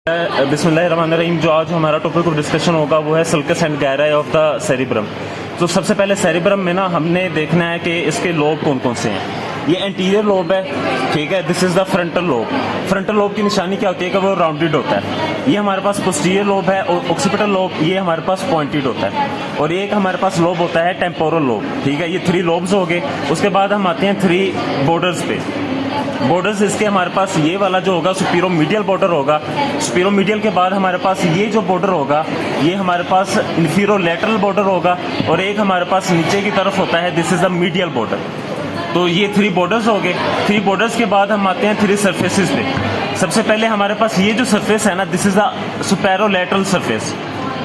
बिस्मिल्लाहिर्रहमानिर्रहीम। जो आज हमारा टॉपिक ऑफ डिस्कशन होगा वो है sulcus and gyri of the cerebrum. तो सबसे पहले सेरिब्रम में ना हमने देखना है कि इसके लोब कौन कौन से हैं। ये एंटीरियर लोब है, ठीक है। This is the frontal lobe. Frontal lobe की निशानी क्या होती है कि वो राउंडेड होता है। ये हमारे पास पोस्टीरियर लोब है और ऑक्सीपिटल लोब ये हमारे पास पॉइंटेड होता है। और एक हमारे पास लोब होता है टेम्पोरल लोब, ठीक है। ये 3 लोब्स हो गए। उसके बाद हम आते हैं 3 बॉर्डर्स पे। बॉर्डर्स इसके हमारे पास ये वाला जो होगा सुपीरोमीडियल बॉर्डर होगा। सुपीरोमीडियल के बाद हमारे पास ये जो बॉर्डर होगा ये हमारे पास इंफीरोलैटरल बॉर्डर होगा। और एक हमारे पास नीचे की तरफ होता है, this is the medial border. तो ये 3 बॉर्डर्स हो गए। 3 बॉर्डर्स के बाद हम आते हैं 3 सरफेसेस पे। सबसे पहले हमारे पास ये जो सरफेस है ना, दिस इज द सुपेरोलैटरल सरफेस।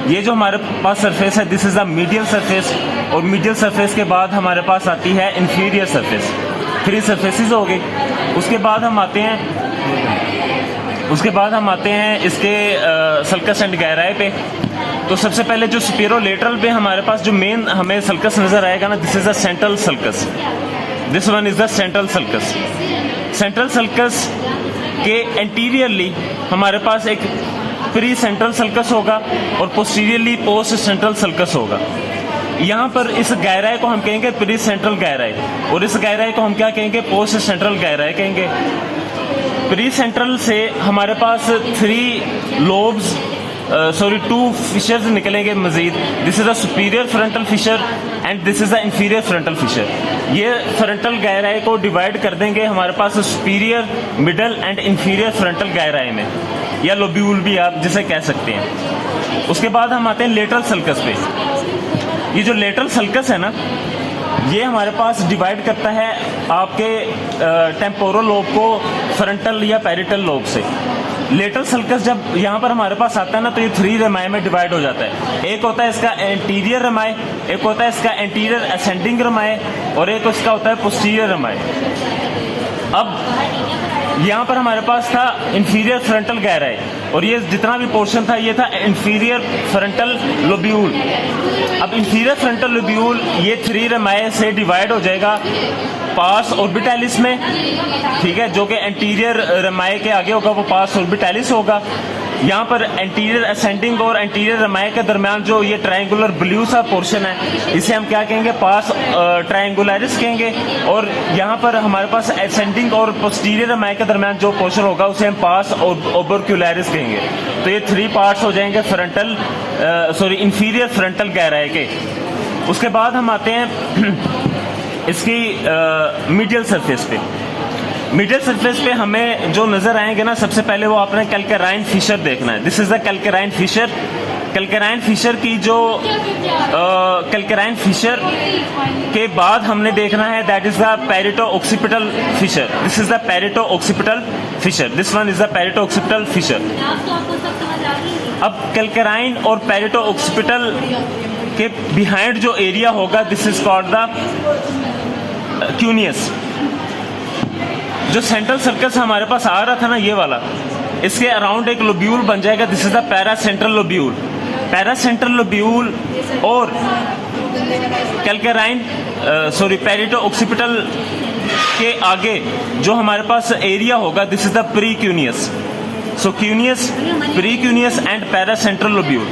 ये जो हमारे पास सरफेस है this is the medial surface. और मीडियल सरफेस के बाद हमारे पास आती है इंफीरियर सरफेस। 3 सरफेसेस हो गए। उसके बाद हम आते हैं इसके सल्कस एंड गायराई पे। तो सबसे पहले जो सुपेरोलेटरल पे हमारे पास जो मेन हमें सल्कस नजर आएगा ना, this is the central sulcus. This one is the central sulcus. Central sulcus के एंटीरियरली हमारे पास एक प्री सेंट्रल सल्कस होगा और पोस्टीरियरली पोस्ट सेंट्रल सल्कस होगा। यहाँ पर इस गायराई को हम कहेंगे प्री सेंट्रल गायराई और इस गायराई को हम क्या कहेंगे, पोस्ट सेंट्रल गायराई कहेंगे। प्री सेंट्रल से हमारे पास 2 फिशर्स निकलेंगे मजीद। This is the superior frontal fissure and this is the inferior frontal fissure. ये फ्रंटल गायराई को डिवाइड कर देंगे हमारे पास superior, middle and inferior frontal gyri में, या लोब्यूल भी आप जिसे कह सकते हैं। उसके बाद हम आते हैं लेटरल सल्कस पे। ये जो लेटरल सल्कस है ना, ये हमारे पास डिवाइड करता है आपके टेम्पोरल लोब को फ्रंटल या पैरिटल लोब से। लेटरल सल्कस जब यहाँ पर हमारे पास आता है ना, तो ये 3 रेमाई में डिवाइड हो जाता है। एक होता है इसका एंटीरियर रेमाई, एक होता है इसका एंटीरियर असेंडिंग रेमाई और एक इसका होता है पोस्टीरियर रेमाई। अब यहाँ पर हमारे पास था इंफीरियर फ्रंटल गायराई और ये जितना भी पोर्शन था ये था इंफीरियर फ्रंटल लोब्यूल। अब इंफीरियर फ्रंटल लोब्यूल ये 3 रेमाई से डिवाइड हो जाएगा पास ऑर्बिटैलिस में, ठीक है, जो कि एंटीरियर रेमाई के आगे होगा वो पास ऑर्बिटैलिस होगा। यहाँ पर एंटीरियर असेंडिंग और एंटीरियर रेमाई के दरमियान जो ये ट्रायंगुलर ब्लू सा पोर्शन है इसे हम क्या कहेंगे, पास ट्रायंगुलरिस कहेंगे। और यहाँ पर हमारे पास असेंडिंग और पोस्टीरियर रेमाई के दरमियान जो पोर्शन होगा उसे हम पास ओबरक्यूलरिस कहेंगे। तो ये 3 पार्ट्स हो जाएंगे इंफीरियर फ्रंटल गायराई के। उसके बाद हम आते हैं इसकी मीडियल सरफेस पे। मीडियल सरफेस पे हमें जो नजर आएंगे ना, सबसे पहले वो आपने कैल्केराइन फिशर देखना है। This is the calcarine fissure. Calcarine fissure की जो कैल्केराइन फिशर के बाद हमने देखना है that is the parieto occipital fissure. This is the parieto occipital fissure. This one is the parieto occipital fissure. अब कैल्केराइन और पैरेटो ऑक्सीपिटल के बिहाइंड जो एरिया होगा this is called the cuneus. जो सेंट्रल सर्कस हमारे पास आ रहा था ना, ये वाला, इसके अराउंड एक लोब्यूल बन जाएगा। This is the paracentral lobule. Paracentral lobule और कैल्केराइन पैरेटो ऑक्सीपिटल के आगे जो हमारे पास एरिया होगा this is the precuneus. So cuneus, precuneus and paracentral lobule.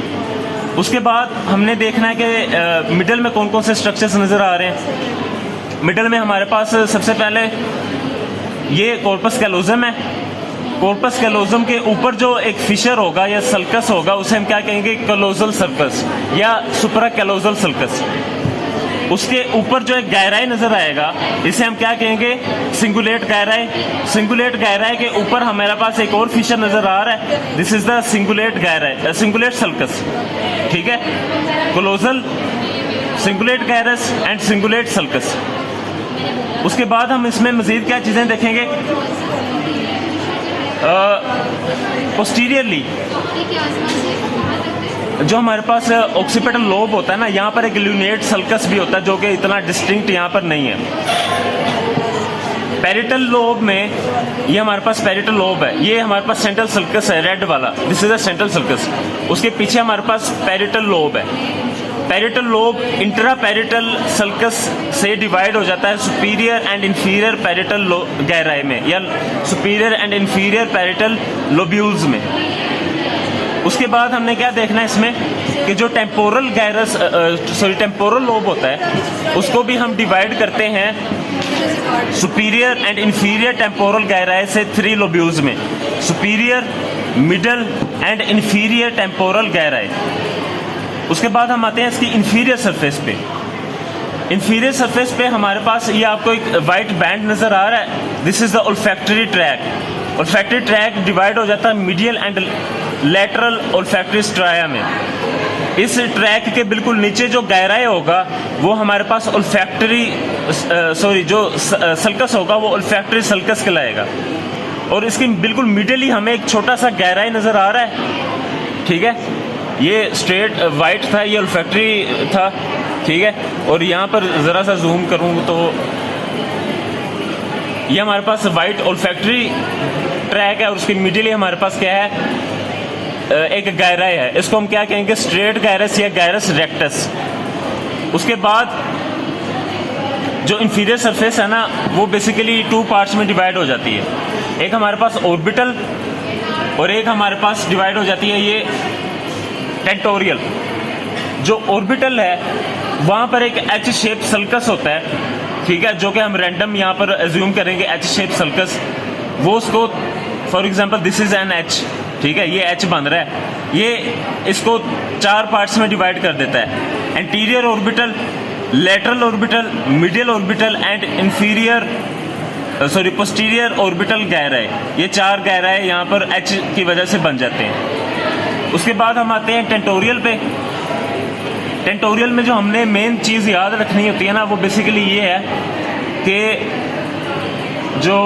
उसके बाद हमने देखना है कि मिडल में कौन कौन से स्ट्रक्चर्स नजर आ रहे हैं। मिडल में हमारे पास सबसे पहले ये कॉर्पस कैलोजम है। कॉर्पस कैलोजम के ऊपर जो एक फिशर होगा या सल्कस होगा उसे हम क्या कहेंगे, कैलोजल सर्कस या सुपरा कैलोजल सल्कस। उसके ऊपर जो एक गायराई नजर आएगा इसे हम क्या कहेंगे, सिंगुलेट गायराई। सिंगुलेट गायराई के ऊपर हमारे पास एक और फिशर नजर आ रहा है। This is the cingulate gyri, cingulate sulcus, ठीक है। Callosal, cingulate gyrus and cingulate sulcus. उसके बाद हम इसमें मजीद क्या चीजें देखेंगे, पोस्टीरियरली जो हमारे पास ऑक्सीपिटल लोब होता है ना, यहाँ पर एक ल्यूनेट सल्कस भी होता है जो कि इतना डिस्टिंक्ट यहाँ पर नहीं है। पैरिटल लोब में ये हमारे पास पैरिटल लोब है, ये हमारे पास सेंट्रल सल्कस है रेड वाला, this is the central sulcus. उसके पीछे हमारे पास पैरिटल लोब है। Parietal lobe intra parietal sulcus से डिवाइड हो जाता है सुपीरियर एंड इंफीरियर पैरिटल गायराई में या superior and inferior parietal lobules में। उसके बाद हमने क्या देखना है इसमें कि जो टेम्पोरल गायरस टेम्पोरल लोब होता है उसको भी हम डिवाइड करते हैं superior and inferior temporal gyri से 3 लोब्यूल्स में, superior, middle and inferior temporal gyri. उसके बाद हम आते हैं इसकी इंफीरियर सरफेस पे। इंफीरियर सरफेस पे हमारे पास ये आपको एक वाइट बैंड नजर आ रहा है, this is the olfactory track. Olfactory track divide हो जाता है medial and lateral olfactory striae में। इस ट्रैक के बिल्कुल नीचे जो गहराई होगा वो हमारे पास ओल्फैक्टरी जो सल्कस होगा वो ओल्फैक्टरी सल्कस कहलाएगा। और इसकी बिल्कुल मिडल ही हमें एक छोटा सा गहराई नजर आ रहा है, ठीक है। ये स्ट्रेट वाइट था, ये ओल्फैक्टरी था, ठीक है। और यहाँ पर ज़रा सा जूम करूँ तो ये हमारे पास वाइट ओल्फैक्टरी ट्रैक है और उसकी मिडिल ही हमारे पास क्या है, एक गहराई है। इसको हम क्या कहेंगे, स्ट्रेट गायरस या गायरस रेक्टस। उसके बाद जो इंफीरियर सरफेस है ना वो बेसिकली 2 पार्ट्स में डिवाइड हो जाती है। एक हमारे पास ऑर्बिटल और एक हमारे पास डिवाइड हो जाती है ये टेंटोरियल। जो ऑर्बिटल है वहाँ पर एक एच शेप सल्कस होता है, ठीक है, जो कि हम रैंडम यहाँ पर एज्यूम करेंगे एच शेप सल्कस। वो उसको for example this is an H, ठीक है, ये एच बन रहा है, ये इसको 4 पार्ट्स में डिवाइड कर देता है। Anterior orbital, lateral orbital, middle orbital and inferior posterior orbital गहराई। ये 4 गहराई यहाँ पर एच की वजह से बन जाते हैं। उसके बाद हम आते हैं टेंटोरियल पे। टेंटोरियल में जो हमने मेन चीज़ याद रखनी होती है ना वो बेसिकली ये है कि जो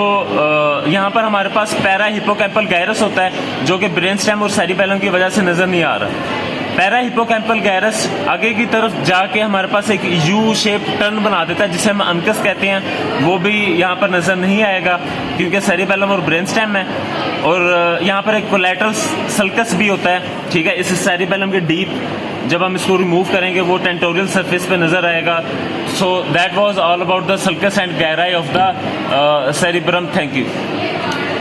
यहाँ पर हमारे पास पैरा हिपोकैम्पल गायरस होता है जो कि ब्रेन स्टेम और सेरिबेलम की वजह से नज़र नहीं आ रहा। पैरा हिपोकैम्पल गायरस आगे की तरफ जाके हमारे पास एक यू शेप टर्न बना देता है जिसे हम अनकस कहते हैं, वो भी यहाँ पर नज़र नहीं आएगा क्योंकि सेरिबेलम और ब्रेन स्टेम है। और यहाँ पर एक कोलैटरल सल्कस भी होता है, ठीक है, इस सेरिबेलम के डीप जब हम इसको रिमूव करेंगे वो टेंटोरियल सरफेस पे नजर आएगा। So that was all about the sulcus and gyri of the cerebrum. Thank you.